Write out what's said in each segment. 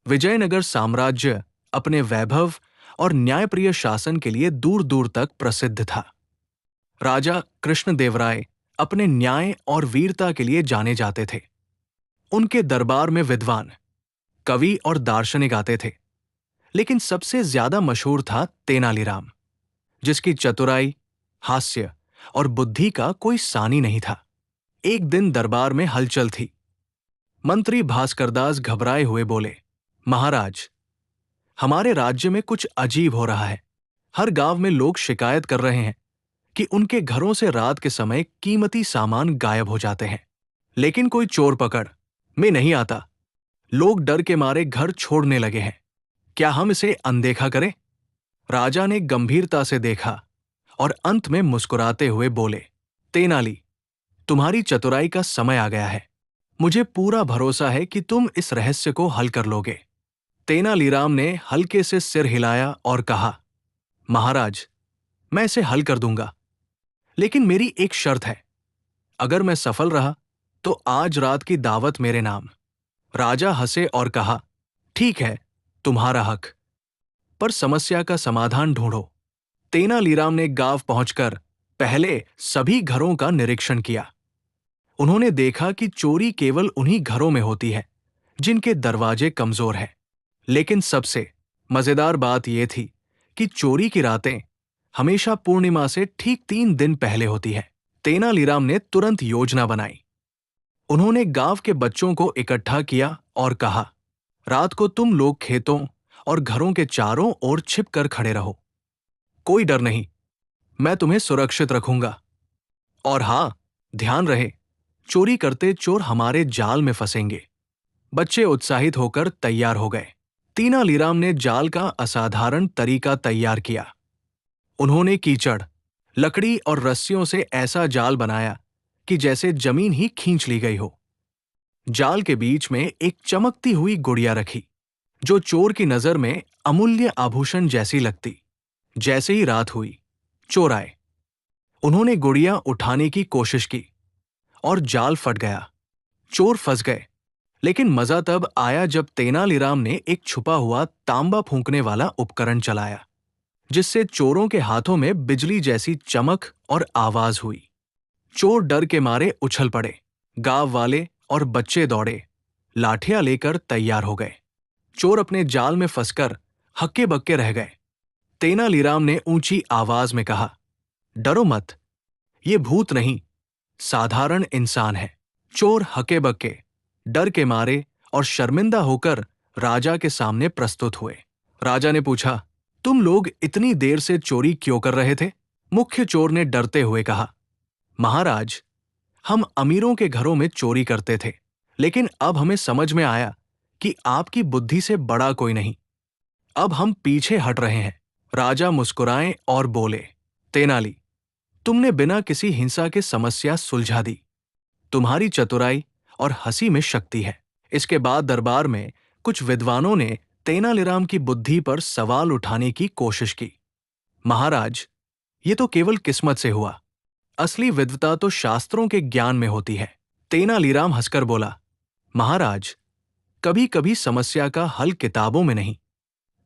विजयनगर साम्राज्य अपने वैभव और न्यायप्रिय शासन के लिए दूर दूर तक प्रसिद्ध था। राजा कृष्णदेवराय अपने न्याय और वीरता के लिए जाने जाते थे। उनके दरबार में विद्वान, कवि और दार्शनिक आते थे, लेकिन सबसे ज्यादा मशहूर था तेनालीराम, जिसकी चतुराई, हास्य और बुद्धि का कोई सानी नहीं था। एक दिन दरबार में हलचल थी। मंत्री भास्करदास घबराए हुए बोले, महाराज, हमारे राज्य में कुछ अजीब हो रहा है। हर गांव में लोग शिकायत कर रहे हैं कि उनके घरों से रात के समय कीमती सामान गायब हो जाते हैं, लेकिन कोई चोर पकड़ में नहीं आता। लोग डर के मारे घर छोड़ने लगे हैं। क्या हम इसे अनदेखा करें? राजा ने गंभीरता से देखा और अंत में मुस्कुराते हुए बोले, तेनाली, तुम्हारी चतुराई का समय आ गया है। मुझे पूरा भरोसा है कि तुम इस रहस्य को हल कर लोगे। तेनालीराम ने हल्के से सिर हिलाया और कहा, महाराज, मैं इसे हल कर दूंगा, लेकिन मेरी एक शर्त है। अगर मैं सफल रहा तो आज रात की दावत मेरे नाम। राजा हंसे और कहा, ठीक है, तुम्हारा हक, पर समस्या का समाधान ढूंढो। तेनालीराम ने गांव पहुंचकर पहले सभी घरों का निरीक्षण किया। उन्होंने देखा कि चोरी केवल उन्हीं घरों में होती है जिनके दरवाजे कमजोर हैं। लेकिन सबसे मजेदार बात यह थी कि चोरी की रातें हमेशा पूर्णिमा से ठीक 3 दिन पहले होती है। तेनालीराम ने तुरंत योजना बनाई। उन्होंने गांव के बच्चों को इकट्ठा किया और कहा, रात को तुम लोग खेतों और घरों के चारों ओर छिप कर खड़े रहो। कोई डर नहीं, मैं तुम्हें सुरक्षित रखूंगा। और हां, ध्यान रहे, चोरी करते चोर हमारे जाल में फंसेंगे। बच्चे उत्साहित होकर तैयार हो गए। तेनालीराम ने जाल का असाधारण तरीका तैयार किया। उन्होंने कीचड़, लकड़ी और रस्सियों से ऐसा जाल बनाया कि जैसे जमीन ही खींच ली गई हो। जाल के बीच में एक चमकती हुई गुड़िया रखी, जो चोर की नजर में अमूल्य आभूषण जैसी लगती। जैसे ही रात हुई, चोर आए। उन्होंने गुड़िया उठाने की कोशिश की और जाल फट गया। चोर फंस गए। लेकिन मजा तब आया जब तेनालीराम ने एक छुपा हुआ तांबा फूंकने वाला उपकरण चलाया, जिससे चोरों के हाथों में बिजली जैसी चमक और आवाज हुई। चोर डर के मारे उछल पड़े। गांव वाले और बच्चे दौड़े, लाठियां लेकर तैयार हो गए। चोर अपने जाल में फंसकर हक्के बक्के रह गए। तेनालीराम ने ऊंची आवाज में कहा, डरो मत, ये भूत नहीं, साधारण इंसान है। चोर हक्के बक्के, डर के मारे और शर्मिंदा होकर राजा के सामने प्रस्तुत हुए। राजा ने पूछा, तुम लोग इतनी देर से चोरी क्यों कर रहे थे? मुख्य चोर ने डरते हुए कहा, महाराज, हम अमीरों के घरों में चोरी करते थे, लेकिन अब हमें समझ में आया कि आपकी बुद्धि से बड़ा कोई नहीं। अब हम पीछे हट रहे हैं। राजा मुस्कुराए और बोले, तेनाली, तुमने बिना किसी हिंसा के समस्या सुलझा दी। तुम्हारी चतुराई और हंसी में शक्ति है। इसके बाद दरबार में कुछ विद्वानों ने तेनालीराम की बुद्धि पर सवाल उठाने की कोशिश की। महाराज, ये तो केवल किस्मत से हुआ। असली विद्वता तो शास्त्रों के ज्ञान में होती है। तेनालीराम हंसकर बोला, महाराज, कभी कभी समस्या का हल किताबों में नहीं,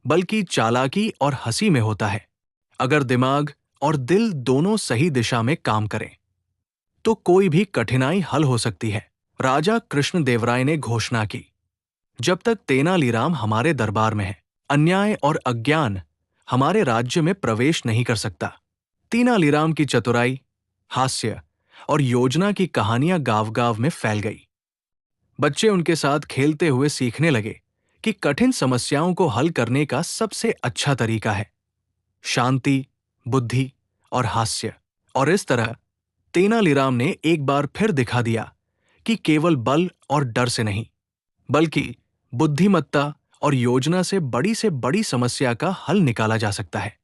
बल्कि चालाकी और हंसी में होता है। अगर दिमाग और दिल दोनों सही दिशा में काम करें, तो कोई भी कठिनाई हल हो सकती है। राजा कृष्णदेवराय ने घोषणा की, जब तक तेनालीराम हमारे दरबार में है, अन्याय और अज्ञान हमारे राज्य में प्रवेश नहीं कर सकता। तेनालीराम की चतुराई, हास्य और योजना की कहानियां गांव-गांव में फैल गई। बच्चे उनके साथ खेलते हुए सीखने लगे कि कठिन समस्याओं को हल करने का सबसे अच्छा तरीका है शांति, बुद्धि और हास्य। और इस तरह तेनालीराम ने एक बार फिर दिखा दिया कि केवल बल और डर से नहीं, बल्कि बुद्धिमत्ता और योजना से बड़ी समस्या का हल निकाला जा सकता है।